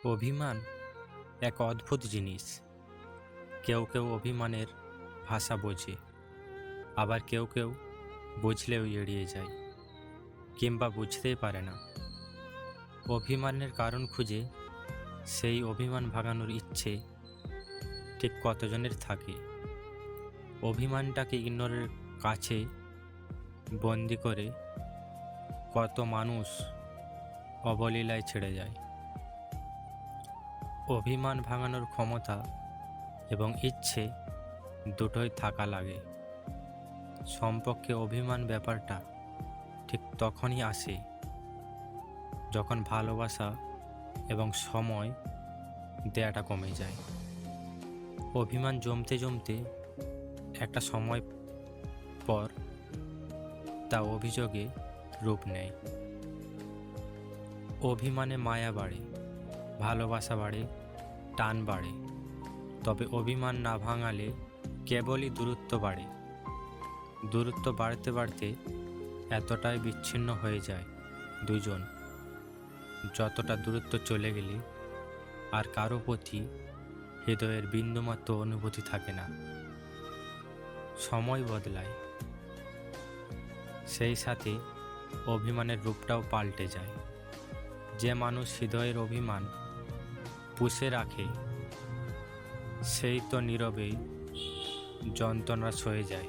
অভিমান এক অদ্ভুত জিনিস। কেউ কেউ অভিমানের ভাষা বোঝে, আবার কেউ কেউ বুঝলেও এড়িয়ে যায় কিংবা বুঝতেই পারে না। অভিমানের কারণ খুঁজে সেই অভিমান ভাঙানোর ইচ্ছে ঠিক কতজনের থাকে। অভিমানটাকে ইগনোরের কাছে বন্দি করে কত মানুষ অবলীলায় ছেড়ে যায়। অভিমান ভাঙানোর ক্ষমতা এবং ইচ্ছে দুটোই থাকা লাগে। সম্পর্কে অভিমান ব্যাপারটা ঠিক তখনই আসে যখন ভালোবাসা এবং সময় দেয়াটা কমে যায়। অভিমান জমতে জমতে একটা সময় পর তা অভিযোগে রূপ নেয়। অভিমানে মায়া বাড়ে, ভালোবাসা বাড়ে, টান বাড়ে। তবে অভিমান না ভাঙালে কেবলই দূরত্ব বাড়ে। দূরত্ব বাড়তে বাড়তে এতটাই বিচ্ছিন্ন হয়ে যায় দুজন, যতটা দূরত্ব চলে গেলে আর কারো প্রতি হৃদয়ের বিন্দুমাত্র অনুভূতি থাকে না। সময় বদলায়, সেই সাথে অভিমানের রূপটাও পাল্টে যায়। যে মানুষ হৃদয়ের অভিমান পুষে রাখে সেই তো নীরবেই যন্ত্রণা সয়ে যায়।